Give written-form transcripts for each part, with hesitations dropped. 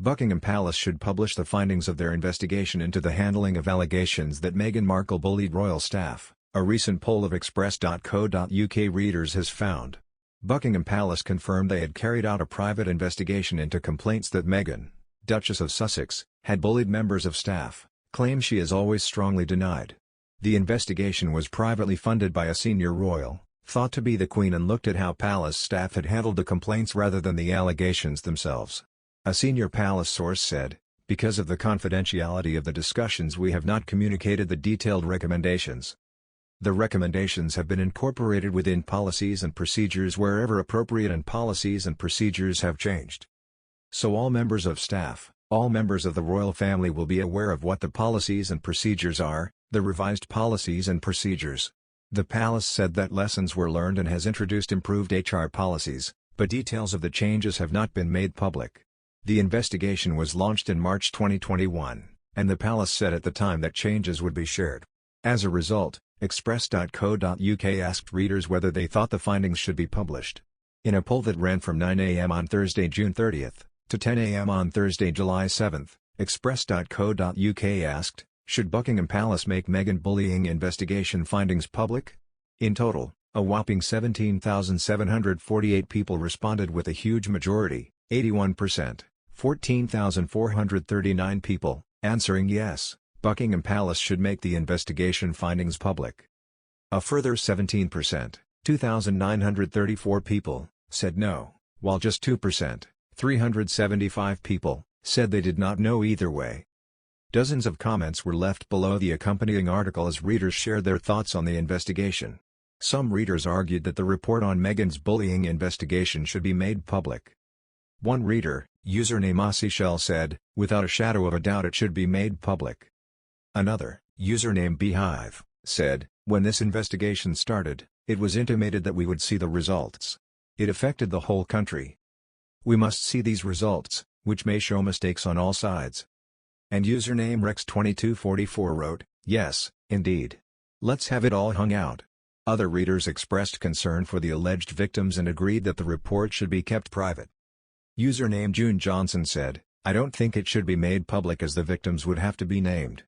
Buckingham Palace should publish the findings of their investigation into the handling of allegations that Meghan Markle bullied royal staff, a recent poll of Express.co.uk readers has found. Buckingham Palace confirmed they had carried out a private investigation into complaints that Meghan, Duchess of Sussex, had bullied members of staff, claims she has always strongly denied. The investigation was privately funded by a senior royal, thought to be the Queen, and looked at how palace staff had handled the complaints rather than the allegations themselves. A senior palace source said, "Because of the confidentiality of the discussions, we have not communicated the detailed recommendations. The recommendations have been incorporated within policies and procedures wherever appropriate, and policies and procedures have changed. So all members of staff, all members of the royal family will be aware of what the policies and procedures are, the revised policies and procedures." The palace said that lessons were learned and has introduced improved HR policies, but details of the changes have not been made public. The investigation was launched in March 2021, and the palace said at the time that changes would be shared. As a result, Express.co.uk asked readers whether they thought the findings should be published. In a poll that ran from 9 a.m. on Thursday, June 30, to 10 a.m. on Thursday, July 7, Express.co.uk asked, "Should Buckingham Palace make Meghan bullying investigation findings public?" In total, a whopping 17,748 people responded, with a huge majority, 81%, 14,439 people, answering yes, Buckingham Palace should make the investigation findings public. A further 17%, 2,934 people, said no, while just 2%, 375 people, said they did not know either way. Dozens of comments were left below the accompanying article as readers shared their thoughts on the investigation. Some readers argued that the report on Meghan's bullying investigation should be made public. One reader, username Aussie Shell, said, "Without a shadow of a doubt it should be made public." Another, username Beehive, said, "When this investigation started, it was intimated that we would see the results. It affected the whole country. We must see these results, which may show mistakes on all sides." And username Rex2244 wrote, "Yes, indeed. Let's have it all hung out." Other readers expressed concern for the alleged victims and agreed that the report should be kept private. Username June Johnson said, "I don't think it should be made public as the victims would have to be named."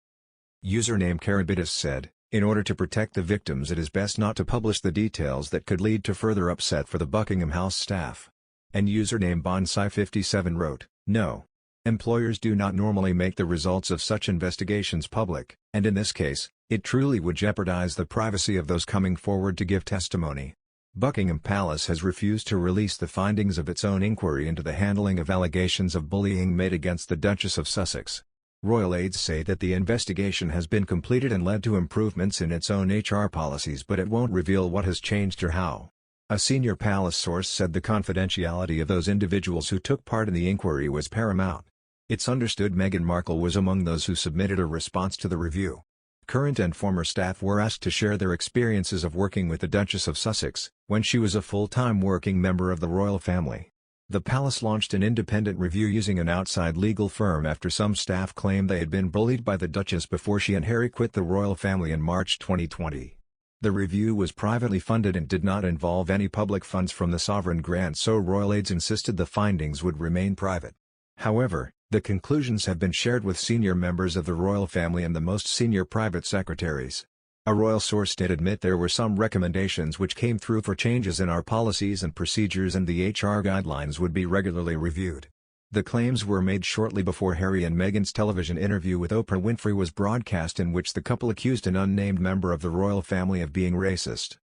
Username Carabitus said, "In order to protect the victims, it is best not to publish the details that could lead to further upset for the Buckingham House staff." And username Bonsai57 wrote, "No. Employers do not normally make the results of such investigations public, and in this case, it truly would jeopardize the privacy of those coming forward to give testimony." Buckingham Palace has refused to release the findings of its own inquiry into the handling of allegations of bullying made against the Duchess of Sussex. Royal aides say that the investigation has been completed and led to improvements in its own HR policies, but it won't reveal what has changed or how. A senior palace source said the confidentiality of those individuals who took part in the inquiry was paramount. It's understood Meghan Markle was among those who submitted a response to the review. Current and former staff were asked to share their experiences of working with the Duchess of Sussex, when she was a full-time working member of the royal family. The palace launched an independent review using an outside legal firm after some staff claimed they had been bullied by the Duchess before she and Harry quit the royal family in March 2020. The review was privately funded and did not involve any public funds from the sovereign grant, so royal aides insisted the findings would remain private. However, the conclusions have been shared with senior members of the royal family and the most senior private secretaries. A royal source did admit there were some recommendations which came through for changes in our policies and procedures, and the HR guidelines would be regularly reviewed. The claims were made shortly before Harry and Meghan's television interview with Oprah Winfrey was broadcast, in which the couple accused an unnamed member of the royal family of being racist.